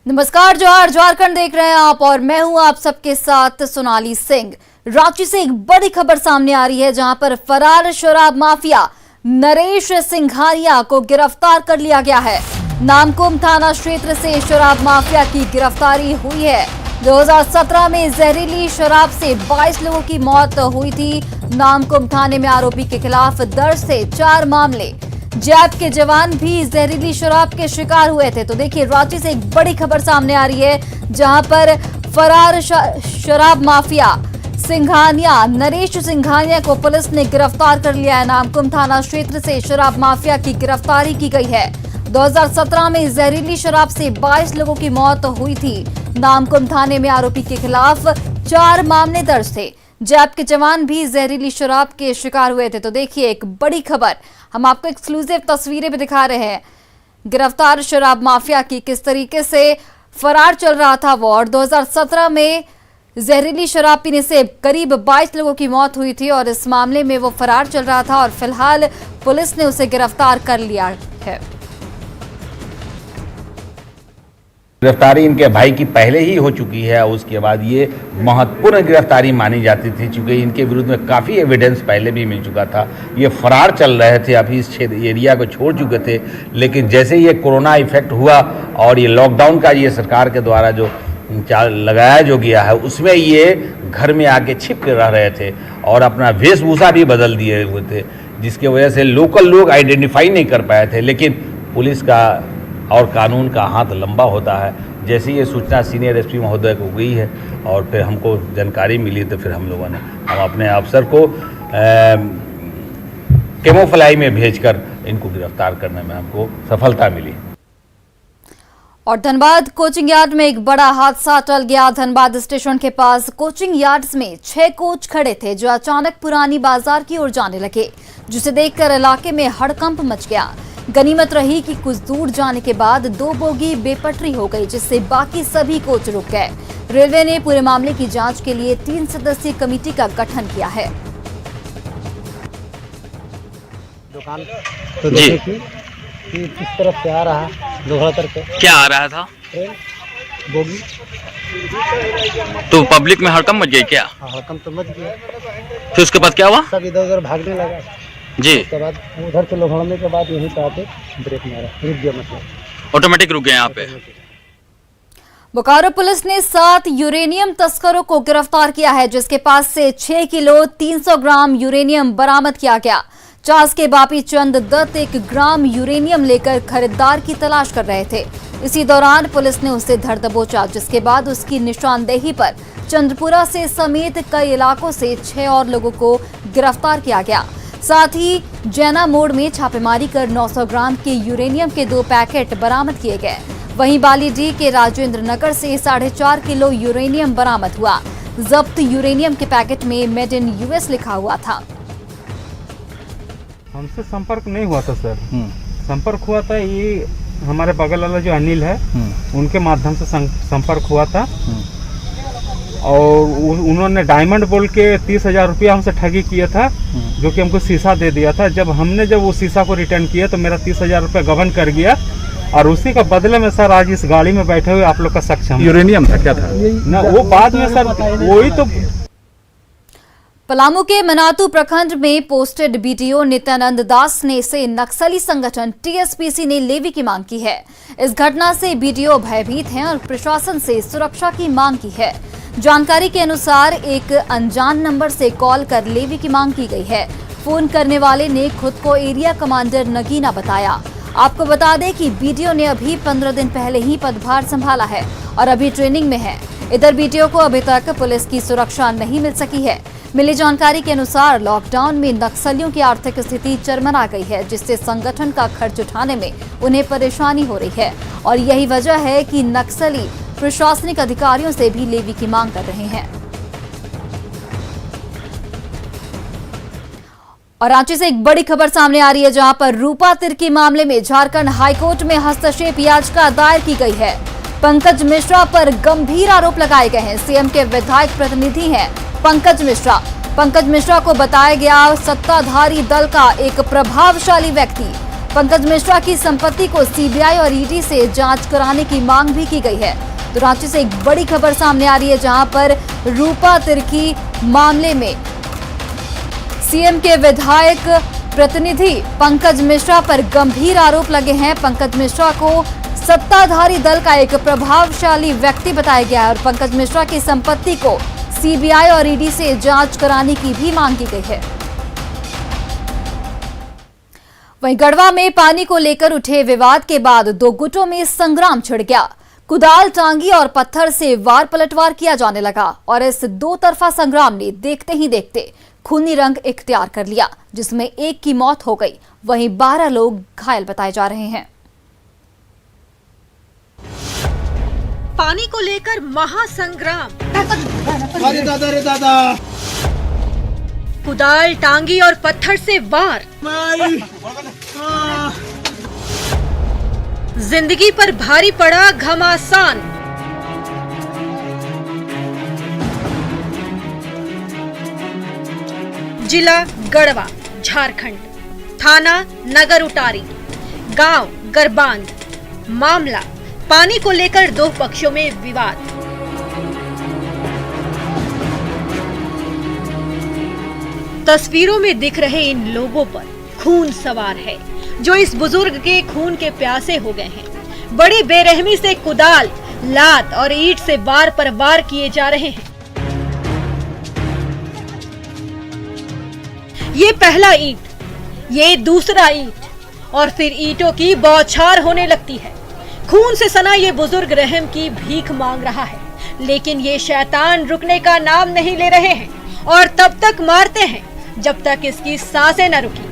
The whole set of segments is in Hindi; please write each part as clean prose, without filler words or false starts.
नमस्कार, जोहार झारखंड देख रहे हैं आप और मैं हूं आप सबके साथ सोनाली सिंह। रांची से एक बड़ी खबर सामने आ रही है जहां पर फरार शराब माफिया नरेश सिंघानिया को गिरफ्तार कर लिया गया है। नामकुम थाना क्षेत्र से शराब माफिया की गिरफ्तारी हुई है। 2017 में जहरीली शराब से 22 लोगों की मौत हुई थी। नामकुम थाने में आरोपी के खिलाफ दर्ज थे 4 मामले। जैप के जवान भी जहरीली शराब के शिकार हुए थे। तो देखिए, रांची से एक बड़ी खबर सामने आ रही है जहां पर फरार शराब माफिया सिंघानिया नरेश सिंघानिया को पुलिस ने गिरफ्तार कर लिया है। नामकुम थाना क्षेत्र से शराब माफिया की गिरफ्तारी की गई है। 2017 में जहरीली शराब से 22 लोगों की मौत हुई थी। नामकुम थाने में आरोपी के खिलाफ 4 मामले दर्ज थे। जैप के जवान भी जहरीली शराब के शिकार हुए थे। तो देखिए, एक बड़ी खबर हम आपको एक्सक्लूसिव तस्वीरें भी दिखा रहे हैं। गिरफ्तार शराब माफिया की किस तरीके से फरार चल रहा था वो, और 2017 में जहरीली शराब पीने से करीब 22 लोगों की मौत हुई थी और इस मामले में वो फरार चल रहा था और फिलहाल पुलिस ने उसे गिरफ्तार कर लिया है। गिरफ्तारी इनके भाई की पहले ही हो चुकी है। उसके बाद ये महत्वपूर्ण गिरफ्तारी मानी जाती थी, चूँकि इनके विरुद्ध में काफ़ी एविडेंस पहले भी मिल चुका था। ये फरार चल रहे थे, अभी इस एरिया को छोड़ चुके थे, लेकिन जैसे ये कोरोना इफेक्ट हुआ और ये लॉकडाउन का ये सरकार के द्वारा जो लगाया जो गया है, उसमें ये घर में आके छिप के रह रहे थे और अपना वेशभूषा भी बदल दिए हुए थे, जिसकी वजह से लोकल लोग आइडेंटिफाई नहीं कर पाए थे। लेकिन पुलिस का और कानून का हाथ लंबा होता है। जैसे ये सूचना सीनियर एसपी महोदय को गई है और फिर हमको जानकारी मिली, तो फिर हम लोगों ने अपने अफसर को कैमोफ्लाई में भेजकर इनको गिरफ्तार करने में हमको सफलता मिली। और धनबाद कोचिंग यार्ड में एक बड़ा हादसा टल गया। धनबाद स्टेशन के पास कोचिंग यार्ड्स में 6 कोच खड़े थे जो अचानक पुरानी बाजार की ओर जाने लगे, जिसे देखकर इलाके में हड़कंप मच गया। गनीमत रही कि कुछ दूर जाने के बाद 2 बोगी बेपटरी हो गई, जिससे बाकी सभी कोच रुक गए। रेलवे ने पूरे मामले की जांच के लिए 3 सदस्यीय कमेटी का गठन किया है। दुकान तो देखिए कि किस तरफ से आ रहा लोहा करके क्या आ रहा था? Train bogie. तो पब्लिक में हड़कंप मच गई क्या? हड़कंप तो मच गया। फिर उसके बाद क्या हुआ? सब इधर उधर भागने लगा जी। उसके बाद उधर से लोहड़ने के बाद यहीं पे आके ब्रेक मारा, रुक गया, मतलब ऑटोमेटिक रुक गए यहाँ पे। बोकारो पुलिस ने 7 यूरेनियम तस्करों को गिरफ्तार किया है, जिसके पास से 6 किलो 300 ग्राम यूरेनियम बरामद किया गया। चास के बापी चंद दत्त 1 ग्राम यूरेनियम लेकर खरीदार की तलाश कर रहे थे। इसी दौरान पुलिस ने उसे धर दबोचा, जिसके बाद उसकी निशानदेही पर चंद्रपुरा से समेत कई इलाकों से 6 और लोगों को गिरफ्तार किया गया। साथ ही जैना मोड़ में छापेमारी कर 900 ग्राम के यूरेनियम के 2 पैकेट बरामद किए गए। वहीं बालीडीह के राजेंद्र नगर से 4.5 किलो यूरेनियम बरामद हुआ। जब्त यूरेनियम के पैकेट में मेड इन यूएस लिखा हुआ था। हमसे संपर्क नहीं हुआ था सर। संपर्क हुआ था ये हमारे बगल वाला जो अनिल है, उनके माध्यम से संपर्क हुआ था और उन्होंने डायमंड बोल के 30,000 रुपया हमसे ठगी किया था, जो कि हमको शीशा दे दिया था। जब वो शीशा को रिटर्न किया तो मेरा 30,000 रुपया गबन कर गया और उसी का बदले में सर आज इस गाड़ी में बैठे हुए आप लोग का सक्षम यूरेनियम था क्या था ना, वो बाद में सर वही तो। पलामू के मनातू प्रखंड में पोस्टेड बीडीओ नित्यानंद दास ने से नक्सली संगठन टीएसपीसी ने लेवी की मांग की है। इस घटना से बीडीओ भयभीत हैं और प्रशासन से सुरक्षा की मांग की है। जानकारी के अनुसार एक अनजान नंबर से कॉल कर लेवी की मांग की गई है। फोन करने वाले ने खुद को एरिया कमांडर नगीना बताया। आपको बता दें कि बीडीओ ने अभी 15 दिन पहले ही पदभार संभाला है और अभी ट्रेनिंग में है। इधर बीडीओ को अभी तक पुलिस की सुरक्षा नहीं मिल सकी है। मिली जानकारी के अनुसार लॉकडाउन में नक्सलियों की आर्थिक स्थिति चरमरा गई है, जिससे संगठन का खर्च उठाने में उन्हें परेशानी हो रही है और यही वजह है कि नक्सली प्रशासनिक अधिकारियों से भी लेवी की मांग कर रहे हैं। और रांची से एक बड़ी खबर सामने आ रही है जहां पर रूपा तिर्की मामले में झारखंड हाईकोर्ट में हस्तक्षेप याचिका दायर की गई है। पंकज मिश्रा पर गंभीर आरोप लगाए गए हैं। सीएम के विधायक प्रतिनिधि हैं पंकज मिश्रा। पंकज मिश्रा को बताया गया सत्ताधारी दल का एक प्रभावशाली व्यक्ति। पंकज मिश्रा की संपत्ति को सीबीआई और ईडी से जांच कराने की मांग भी की गई है। तो रांची से एक बड़ी खबर सामने आ रही है, जहां पर रूपा तिर्की मामले में सीएम के विधायक प्रतिनिधि पंकज मिश्रा पर गंभीर आरोप लगे हैं। पंकज मिश्रा को सत्ताधारी दल का एक प्रभावशाली व्यक्ति बताया गया है और पंकज मिश्रा की संपत्ति को सीबीआई और ईडी से जांच कराने की भी मांग की गई है। वहीं गढ़वा में पानी को लेकर उठे विवाद के बाद दो गुटों में संग्राम छिड़ गया। कुदाल, टांगी और पत्थर से वार पलटवार किया जाने लगा और इस दो तरफा संग्राम ने देखते ही देखते खूनी रंग इख्तियार कर लिया, जिसमें एक की मौत हो गई, वहीं 12 लोग घायल बताए जा रहे हैं। पानी को लेकर महासंग्राम, अरे दादा रे दादा, कुदाल, टांगी और पत्थर से वार, जिंदगी पर भारी पड़ा घमासान। जिला गढ़वा, झारखंड, थाना नगर उटारी, गांव गरबांध। मामला पानी को लेकर दो पक्षों में विवाद। तस्वीरों में दिख रहे इन लोगों पर खून सवार है, जो इस बुजुर्ग के खून के प्यासे हो गए हैं। बड़ी बेरहमी से कुदाल, लात और ईंट से वार पर वार किए जा रहे हैं। ये पहला ईंट, ये दूसरा ईंट और फिर ईंटों की बौछार होने लगती है। खून से सना ये बुजुर्ग रहम की भीख मांग रहा है, लेकिन ये शैतान रुकने का नाम नहीं ले रहे हैं और तब तक मारते हैं जब तक इसकी सांसें न रुकी।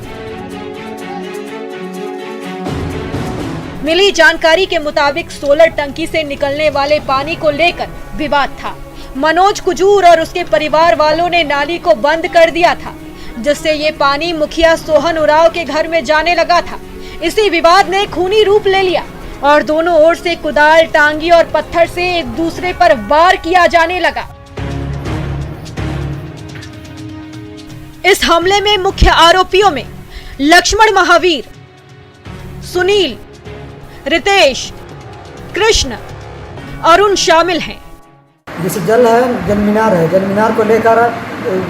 मिली जानकारी के मुताबिक सोलर टंकी से निकलने वाले पानी को लेकर विवाद था। मनोज कुजूर और उसके परिवार वालों ने नाली को बंद कर दिया था, जिससे ये पानी मुखिया सोहन उरांव के घर में जाने लगा था। इसी विवाद ने खूनी रूप ले लिया और दोनों ओर से कुदाल, टांगी और पत्थर से एक दूसरे पर वार किया जाने लगा। इस हमले में मुख्य आरोपियों में लक्ष्मण महावीर, सुनील, रितेश, कृष्ण, अरुण शामिल हैं। जैसे जल है, जल मीनार है, जल मीनार को लेकर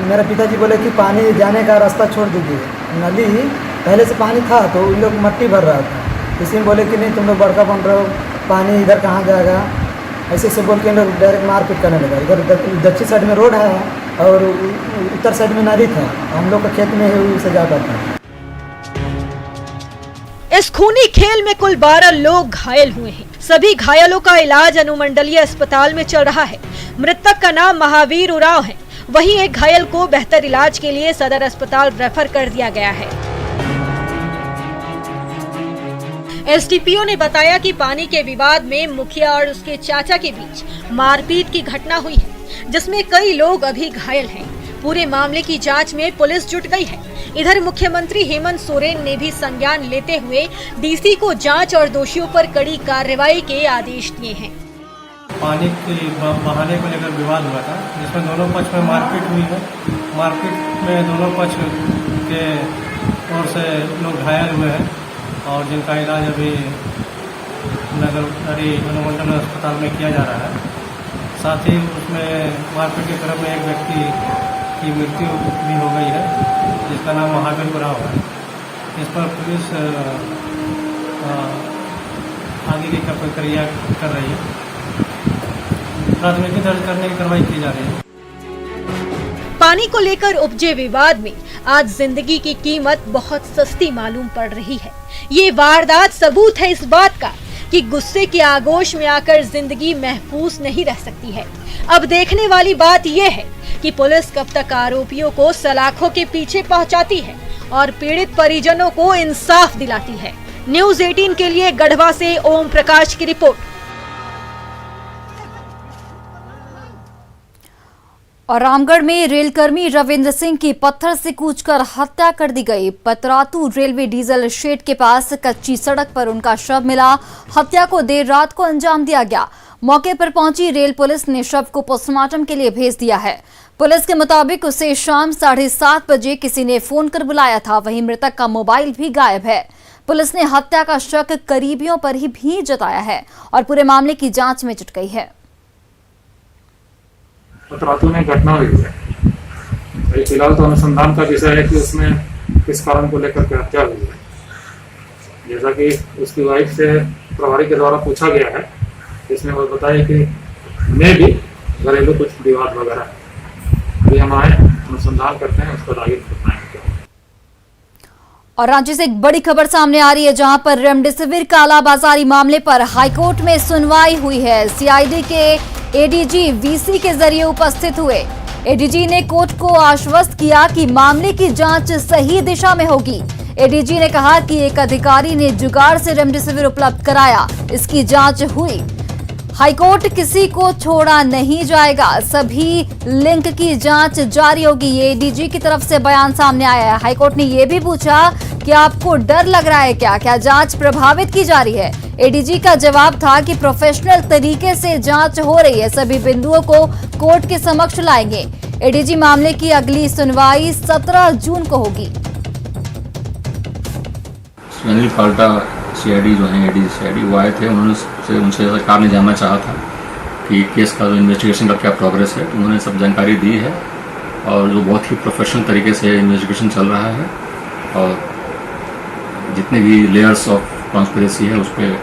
मेरे पिताजी बोले कि पानी जाने का रास्ता छोड़ दीजिए। नली पहले से पानी था तो उन लोग मट्टी भर रहा था, इसी में बोले कि नहीं तुम लोग बड़का बन रहे हो, पानी इधर कहाँ जाएगा, ऐसे से बोल के लोग डायरेक्ट मारपीट करने लगा। इधर दक्षिण साइड में रोड है और उत्तर साइड में नदी था, हम लोग का खेत में उसे जाता था। इस खूनी खेल में कुल 12 लोग घायल हुए हैं। सभी घायलों का इलाज अनुमंडलीय अस्पताल में चल रहा है। मृतक का नाम महावीर उरांव है। वहीं एक घायल को बेहतर इलाज के लिए सदर अस्पताल रेफर कर दिया गया है। एसडीपीओ ने बताया कि पानी के विवाद में मुखिया और उसके चाचा के बीच मारपीट की घटना हुई है, जिसमें कई लोग अभी घायल हैं। पूरे मामले की जांच में पुलिस जुट गई है। इधर मुख्यमंत्री हेमंत सोरेन ने भी संज्ञान लेते हुए डीसी को जांच और दोषियों पर कड़ी कार्रवाई के आदेश दिए हैं। पानी के बहाने को लेकर विवाद हुआ था, जिसमें दोनों पक्ष में मारपीट हुई है। मारपीट में दोनों पक्ष के ओर से लोग घायल हुए हैं और जिनका इलाज अभी नगर अनुमंडल अस्पताल में किया जा रहा है। साथ ही उसमें मारपीट के क्रम में एक व्यक्ति की मृत्यु भी हो गई है, जिसका नाम महावीर उरांव है। इस पर पुलिस आगे की प्रक्रिया कर रही है। प्राथमिकी दर्ज करने की कार्रवाई की जा रही है। पानी को लेकर उपजे विवाद में आज जिंदगी की कीमत बहुत सस्ती मालूम पड़ रही है। ये वारदात सबूत है इस बात का कि गुस्से के आगोश में आकर जिंदगी महफूज नहीं रह सकती है। अब देखने वाली बात यह है कि पुलिस कब तक आरोपियों को सलाखों के पीछे पहुंचाती है और पीड़ित परिजनों को इंसाफ दिलाती है। न्यूज़ 18 के लिए गढ़वा से ओम प्रकाश की रिपोर्ट। और रामगढ़ में रेलकर्मी रविंद्र सिंह की पत्थर से कूचकर हत्या कर दी गई। पतरातू रेलवे डीजल शेड के पास कच्ची सड़क पर उनका शव मिला। हत्या को देर रात को अंजाम दिया गया। मौके पर पहुंची रेल पुलिस ने शव को पोस्टमार्टम के लिए भेज दिया है। पुलिस के मुताबिक उसे शाम 7:30 बजे किसी ने फोन कर बुलाया था। वहीं मृतक का मोबाइल भी गायब है। पुलिस ने हत्या का शक करीबियों पर ही भी जताया है और पूरे मामले की जांच में जुट गई है। रातू में घटना हुई है, फिलहाल तो अनुसंधान का विषय है कि उसमें किस कारण को लेकर के हत्या हुई है। जैसा कि उसकी वाइफ से प्रभारी के द्वारा पूछा गया है, इसमें वो बताया कि मैं भी घरेलू कुछ विवाद वगैरह है। अभी हम आए अनुसंधान करते हैं, उस पर आगे बताएंगे। और रांची से एक बड़ी खबर सामने आ रही है, जहां पर रेमडेसिविर कालाबाजारी मामले पर हाईकोर्ट में सुनवाई हुई है। सीआईडी के एडीजी वीसी के जरिए उपस्थित हुए। एडीजी ने कोर्ट को आश्वस्त किया कि मामले की जांच सही दिशा में होगी। एडीजी ने कहा कि एक अधिकारी ने जुगाड़ से रेमडेसिविर उपलब्ध कराया, इसकी जांच हुई। हाईकोर्ट किसी को छोड़ा नहीं जाएगा, सभी लिंक की जांच जारी होगी। ये एडीजी की तरफ से बयान सामने आया है। हाईकोर्ट ने यह भी पूछा कि आपको डर लग रहा है क्या जांच प्रभावित की जा रही है। एडीजी का जवाब था कि प्रोफेशनल तरीके से जांच हो रही है, सभी बिंदुओं को कोर्ट के समक्ष लाएंगे। एडीजी मामले की अगली सुनवाई 17 जून को होगी। सुनील फाल्टा सीआईडी जो है एडीजी सीआईडी वो आए थे, उनसे सरकार ने जानना चाहा था कि केस का जो इन्वेस्टिगेशन का क्या प्रोग्रेस है। तो उन्होंने सब जानकारी दी है और जो बहुत ही प्रोफेशनल तरीके से इन्वेस्टिगेशन चल रहा है और जितने भी लेयर्स ऑफ कॉन्स्पिरेसी है उस पर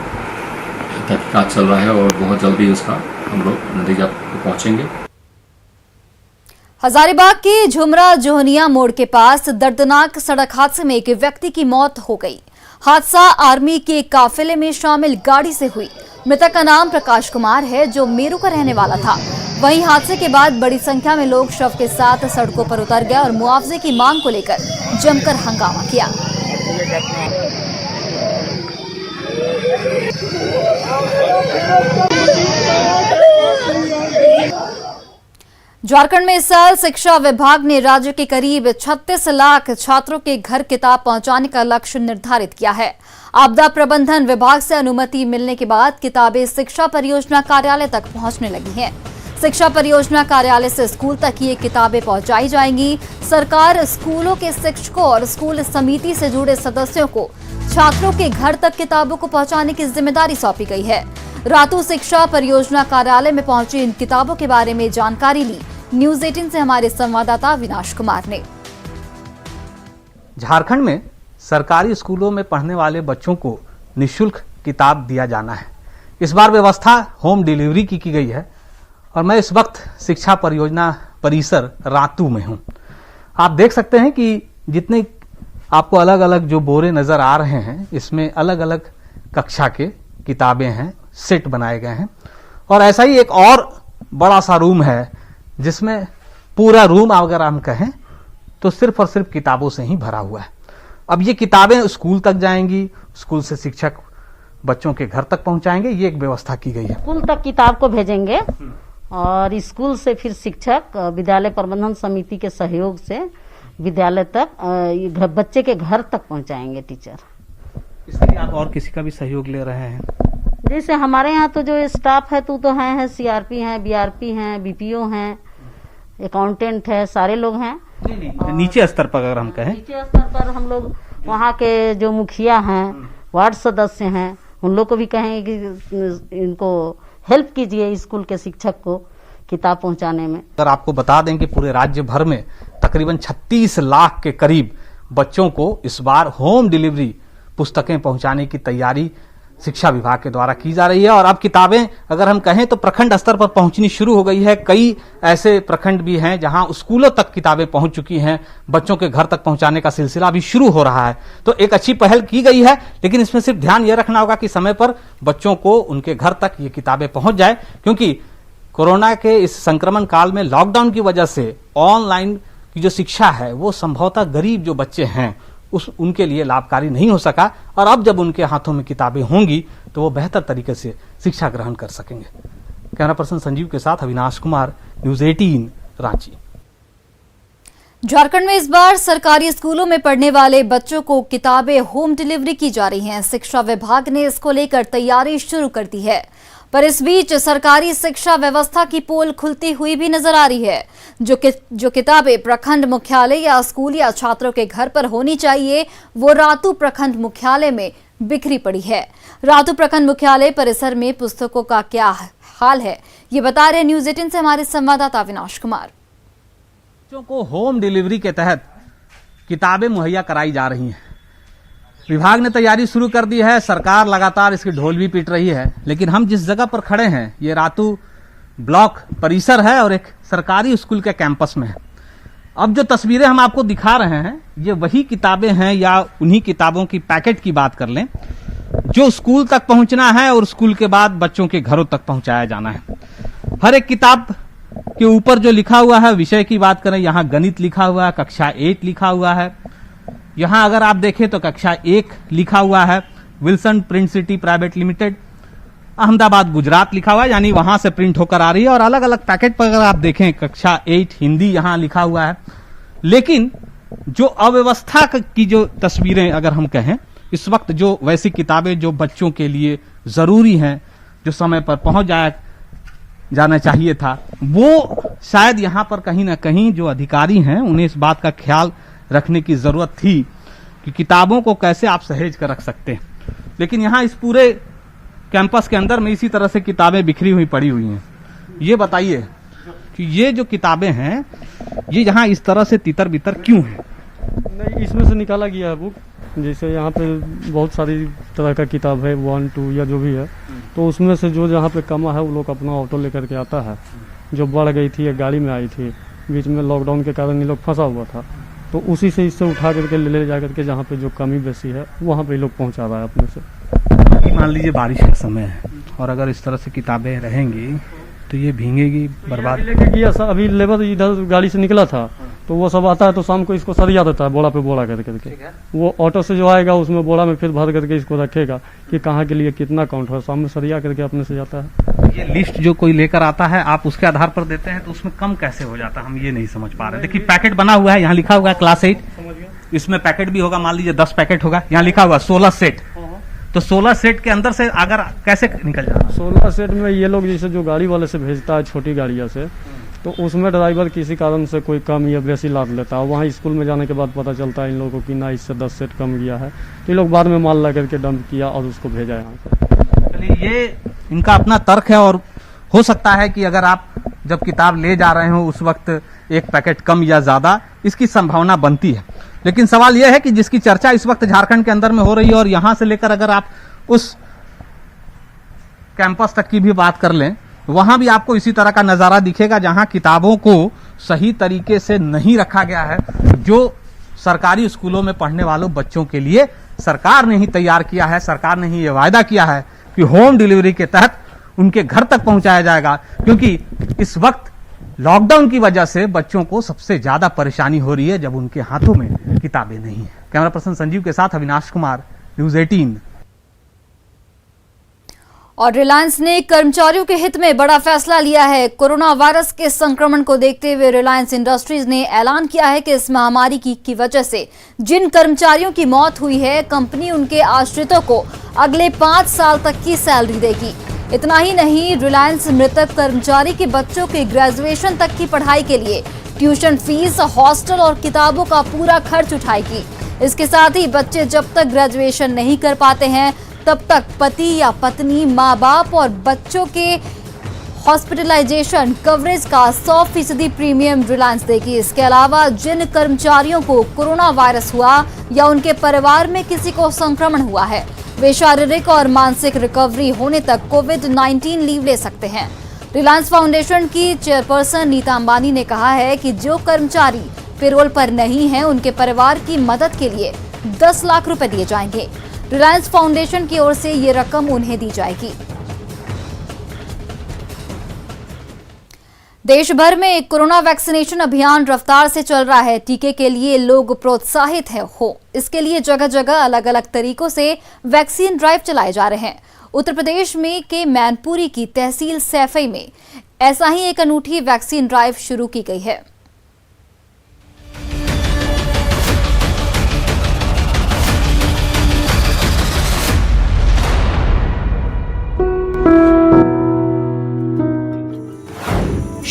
तहकीकात चल रहा है और बहुत जल्दी उसका हम लोग नतीजा पहुँचेंगे। हजारीबाग के झुमरा जोहनिया मोड़ के पास दर्दनाक सड़क हादसे में एक व्यक्ति की मौत हो गई। हादसा आर्मी के काफिले में शामिल गाड़ी से हुई। मृतक का नाम प्रकाश कुमार है, जो मेरू का रहने वाला था। वहीं हादसे के बाद बड़ी संख्या में लोग शव के साथ सड़कों पर उतर गए और मुआवजे की मांग को लेकर जमकर हंगामा किया। झारखंड में इस साल शिक्षा विभाग ने राज्य के करीब 36 लाख छात्रों के घर किताब पहुंचाने का लक्ष्य निर्धारित किया है। आपदा प्रबंधन विभाग से अनुमति मिलने के बाद किताबें शिक्षा परियोजना कार्यालय तक पहुंचने लगी हैं। शिक्षा परियोजना कार्यालय से स्कूल तक ये किताबें पहुंचाई जाएंगी। सरकार स्कूलों के शिक्षकों और स्कूल समिति से जुड़े सदस्यों को छात्रों के घर तक किताबों को पहुंचाने की जिम्मेदारी सौंपी गई है। रातू शिक्षा परियोजना कार्यालय में पहुंची इन किताबों के बारे में जानकारी ली न्यूज 18 से हमारे संवाददाता विनाश कुमार ने। झारखंड में सरकारी स्कूलों में पढ़ने वाले बच्चों को निःशुल्क किताब दिया जाना है। इस बार व्यवस्था होम डिलीवरी की गई है और मैं इस वक्त शिक्षा परियोजना परिसर रातू में हूं। आप देख सकते हैं कि जितने आपको अलग अलग जो बोरे नजर आ रहे हैं, इसमें अलग अलग कक्षा के किताबें हैं, सेट बनाए गए हैं। और ऐसा ही एक और बड़ा सा रूम है जिसमें पूरा रूम अगर हम कहें तो सिर्फ और सिर्फ किताबों से ही भरा हुआ है। अब ये किताबें स्कूल तक जाएंगी, स्कूल से शिक्षक बच्चों के घर तक पहुंचाएंगे, ये एक व्यवस्था की गई है। स्कूल तक किताब को भेजेंगे और स्कूल से फिर शिक्षक विद्यालय प्रबंधन समिति के सहयोग से विद्यालय तक बच्चे के घर तक पहुंचाएंगे टीचर। इसके लिए आप और किसी का भी सहयोग ले रहे हैं? जैसे हमारे यहाँ तो जो स्टाफ है तो है सीआरपी हैं, बीआरपी हैं, बीपीओ हैं, अकाउंटेंट है, सारे लोग हैं। नीचे स्तर पर अगर हम कहें, नीचे स्तर पर हम लोग वहाँ के जो मुखिया हैं, वार्ड सदस्य हैं, उन लोग को भी कहेंगे कि इनको हेल्प कीजिए स्कूल के शिक्षक को किताब पहुंचाने में। अगर आपको बता दें कि पूरे राज्य भर में तकरीबन 36 लाख के करीब बच्चों को इस बार होम डिलीवरी पुस्तकें पहुंचाने की तैयारी शिक्षा विभाग के द्वारा की जा रही है। और अब किताबें अगर हम कहें तो प्रखंड स्तर पर पहुंचनी शुरू हो गई है। कई ऐसे प्रखंड भी हैं जहां स्कूलों तक किताबें पहुंच चुकी हैं। बच्चों के घर तक पहुंचाने का सिलसिला अभी शुरू हो रहा है। तो एक अच्छी पहल की गई है, लेकिन इसमें सिर्फ ध्यान यह रखना होगा कि समय पर बच्चों को उनके घर तक ये किताबें पहुंच जाए, क्योंकि कोरोना के इस संक्रमण काल में लॉकडाउन की वजह से ऑनलाइन की जो शिक्षा है वो संभवतः गरीब जो बच्चे हैं उनके लिए लाभकारी नहीं हो सका। और अब जब उनके हाथों में किताबें होंगी तो वो बेहतर तरीके से शिक्षा ग्रहण कर सकेंगे। कैमरा पर्सन संजीव के साथ अविनाश कुमार, न्यूज 18 रांची। झारखंड में इस बार सरकारी स्कूलों में पढ़ने वाले बच्चों को किताबें होम डिलीवरी की जा रही हैं। शिक्षा विभाग ने इसको लेकर तैयारी शुरू कर दी है। पर इस बीच सरकारी शिक्षा व्यवस्था की पोल खुलती हुई भी नजर आ रही है। जो किताबें प्रखंड मुख्यालय या स्कूल या छात्रों के घर पर होनी चाहिए, वो रातू प्रखंड मुख्यालय में बिखरी पड़ी है। रातू प्रखंड मुख्यालय परिसर में पुस्तकों का क्या हाल है, ये बता रहे न्यूज 18 से हमारे संवाददाता अविनाश कुमार। बच्चों को होम डिलीवरी के तहत किताबें मुहैया कराई जा रही हैं। विभाग ने तैयारी शुरू कर दी है, सरकार लगातार इसकी ढोल भी पीट रही है। लेकिन हम जिस जगह पर खड़े हैं ये रातू ब्लॉक परिसर है और एक सरकारी स्कूल के कैंपस में है। अब जो तस्वीरें हम आपको दिखा रहे हैं ये वही किताबें हैं या उन्हीं किताबों की पैकेट की बात कर लें जो स्कूल तक पहुंचना है और स्कूल के बाद बच्चों के घरों तक पहुंचाया जाना है। हर एक किताब के ऊपर जो लिखा हुआ है, विषय की बात करें, यहाँ गणित लिखा हुआ है, कक्षा 8 लिखा हुआ है। यहाँ अगर आप देखें तो कक्षा 1 लिखा हुआ है, Wilson print city private limited, Ahmedabad Gujarat लिखा हुआ है, यानी वहां से प्रिंट होकर आ रही है। और अलग अलग पैकेट पर अगर आप देखें कक्षा 8 हिंदी यहाँ लिखा हुआ है। लेकिन जो अव्यवस्था की जो तस्वीरें अगर हम कहें, इस वक्त जो वैसी किताबें जो बच्चों के लिए जरूरी हैं, जो समय पर पहुंच जाना चाहिए था, वो शायद यहाँ पर कहीं ना कहीं जो अधिकारी हैं उन्हें इस बात का ख्याल रखने की जरूरत थी कि किताबों को कैसे आप सहेज कर रख सकते हैं। लेकिन यहाँ इस पूरे कैंपस के अंदर में इसी तरह से किताबें बिखरी हुई पड़ी हुई हैं। ये बताइए कि ये जो किताबें हैं ये यहाँ इस तरह से तितर बितर क्यों है? नहीं, इसमें से निकाला गया है बुक। जैसे यहाँ पे बहुत सारी तरह का किताब है, 1, 2 या जो भी है, तो उसमें से जो जहाँ पे कमा है वो लोग अपना ऑटो लेकर के आता है। जो बढ़ गई थी एक गाड़ी में आई थी, बीच में लॉकडाउन के कारण ये लोग फंसा हुआ था, तो उसी से इससे उठा करके ले जा करके जहाँ पे जो कमी बेसी है वहाँ पे लोग पहुँचा रहा है अपने से। मान लीजिए बारिश का समय है और अगर इस तरह से किताबें रहेंगी तो ये भीगेगी, बर्बाद। लेके गया अभी लेबर इधर गाड़ी से निकला था तो वो सब आता है तो शाम को इसको सरिया देता है बोरा पे बोरा कर करके। वो ऑटो से जो आएगा उसमें बोरा में फिर भर करके इसको रखेगा कि कहाँ के लिए कितना काउंट है, शाम में सरिया करके अपने से जाता है। ये लिस्ट जो कोई लेकर आता है आप उसके आधार पर देते हैं तो उसमें कम कैसे हो जाता है, हम ये नहीं समझ पा रहे। देखिए पैकेट बना हुआ है, यहाँ लिखा हुआ है क्लास 8, इसमें पैकेट भी होगा, मान लीजिए 10 पैकेट होगा, यहाँ लिखा हुआ 16 सेट। तो 16 सेट के अंदर से अगर कैसे निकल जाता है? 16 सेट में ये लोग जैसे जो गाड़ी वाले से भेजता है छोटी गाड़िया से, तो उसमें ड्राइवर किसी कारण से कोई कम या बेसी लाद लेता है। वहाँ स्कूल में जाने के बाद पता चलता है इन लोगों को कि ना इससे 10 सेट कम गया है, तो ये लोग बाद में माल ला करके डंप किया और उसको भेजा यहाँ से। चलिए ये इनका अपना तर्क है और हो सकता है कि अगर आप जब किताब ले जा रहे हो उस वक्त एक पैकेट कम या ज्यादा इसकी संभावना बनती है। लेकिन सवाल यह है कि जिसकी चर्चा इस वक्त झारखंड के अंदर में हो रही है और यहां से लेकर अगर आप उस कैंपस तक की भी बात कर लें, वहां भी आपको इसी तरह का नजारा दिखेगा जहां किताबों को सही तरीके से नहीं रखा गया है। जो सरकारी स्कूलों में पढ़ने वालों बच्चों के लिए सरकार ने ही तैयार किया है, सरकार ने ही यह वायदा किया है कि होम डिलीवरी के तहत उनके घर तक पहुंचाया जाएगा। क्योंकि इस वक्त लॉकडाउन की वजह से बच्चों को सबसे ज्यादा परेशानी हो रही है जब उनके हाथों में किताबें नहीं है। कैमरा पर्सन संजीव के साथ अविनाश कुमार, न्यूज 18। और रिलायंस ने कर्मचारियों के हित में बड़ा फैसला लिया है। कोरोना वायरस के संक्रमण को देखते हुए रिलायंस इंडस्ट्रीज ने ऐलान किया है कि इस महामारी की वजह से जिन कर्मचारियों की मौत हुई है, कंपनी उनके आश्रितों को अगले 5 साल तक की सैलरी देगी। इतना ही नहीं, रिलायंस मृतक कर्मचारी के बच्चों के ग्रेजुएशन तक की पढ़ाई के लिए ट्यूशन फीस, हॉस्टल और किताबों का पूरा खर्च उठाएगी। इसके साथ ही बच्चे जब तक ग्रेजुएशन नहीं कर पाते हैं तब तक पति या पत्नी, माँ बाप और बच्चों के हॉस्पिटलाइजेशन कवरेज का 100% प्रीमियम रिलायंस देगी। इसके अलावा जिन कर्मचारियों को कोरोना वायरस हुआ या उनके परिवार में किसी को संक्रमण हुआ है, वे शारीरिक और मानसिक रिकवरी होने तक कोविड-19 लीव ले सकते हैं। रिलायंस फाउंडेशन की चेयरपर्सन नीता अंबानी ने कहा है कि जो कर्मचारी पेरोल पर नहीं हैं, उनके परिवार की मदद के लिए 10 लाख रुपए दिए जाएंगे। रिलायंस फाउंडेशन की ओर से ये रकम उन्हें दी जाएगी। देश भर में कोरोना वैक्सीनेशन अभियान रफ्तार से चल रहा है। टीके के लिए लोग प्रोत्साहित हो, इसके लिए जगह जगह अलग अलग तरीकों से वैक्सीन ड्राइव चलाए जा रहे हैं। उत्तर प्रदेश में के मैनपुरी की तहसील सैफई में ऐसा ही एक अनूठी वैक्सीन ड्राइव शुरू की गई है।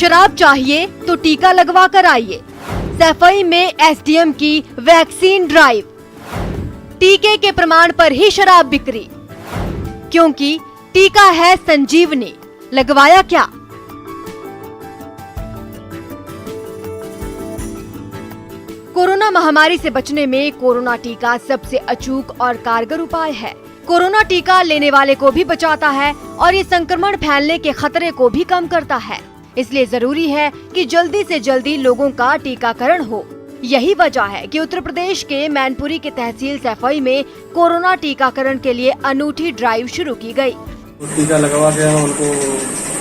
शराब चाहिए तो टीका लगवा कर आइए। सैफई में एसडीएम की वैक्सीन ड्राइव। टीके के प्रमाण पर ही शराब बिक्री, क्योंकि टीका है संजीवनी। लगवाया क्या? कोरोना महामारी से बचने में कोरोना टीका सबसे अचूक और कारगर उपाय है। कोरोना टीका लेने वाले को भी बचाता है और ये संक्रमण फैलने के खतरे को भी कम करता है। इसलिए जरूरी है कि जल्दी से जल्दी लोगों का टीकाकरण हो। यही वजह है कि उत्तर प्रदेश के मैनपुरी के तहसील सैफई में कोरोना टीकाकरण के लिए अनूठी ड्राइव शुरू की गई। टीका लगवा के हम उनको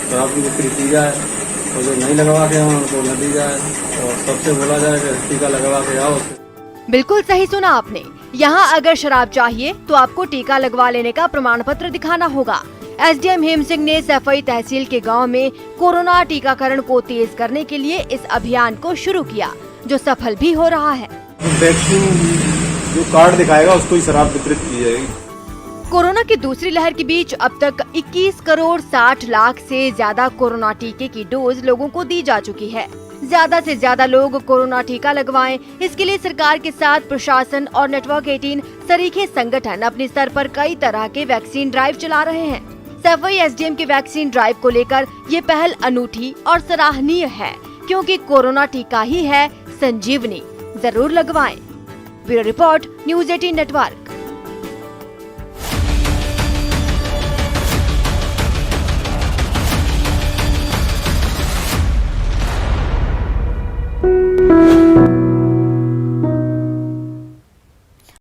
शराब की बिक्री की जाए और जो नहीं लगवा के हम उनको न दी जाए और सबसे बोला जाए कि टीका लगवा के आओ। बिल्कुल सही सुना आपने। यहाँ अगर शराब चाहिए तो आपको टीका लगवा लेने का प्रमाण पत्र दिखाना होगा। एसडीएम हेम सिंह ने सैफई तहसील के गांव में कोरोना टीकाकरण को तेज करने के लिए इस अभियान को शुरू किया, जो सफल भी हो रहा है। वैक्सीन जो कार्ड दिखाएगा उसको ही शराब वितरित की जाएगी। कोरोना की दूसरी लहर के बीच अब तक 21 करोड़ 60 लाख से ज्यादा कोरोना टीके की डोज लोगों को दी जा चुकी है। ज्यादा से ज्यादा लोग कोरोना टीका लगवाएं, इसके लिए सरकार के साथ प्रशासन और नेटवर्क 18 सरीखे संगठन अपने स्तर पर कई तरह के वैक्सीन ड्राइव चला रहे हैं। सैफई एसडीएम की वैक्सीन ड्राइव को लेकर ये पहल अनूठी और सराहनीय है, क्योंकि कोरोना टीका ही है संजीवनी। जरूर लगवाएं। Bureau report, news 18 network.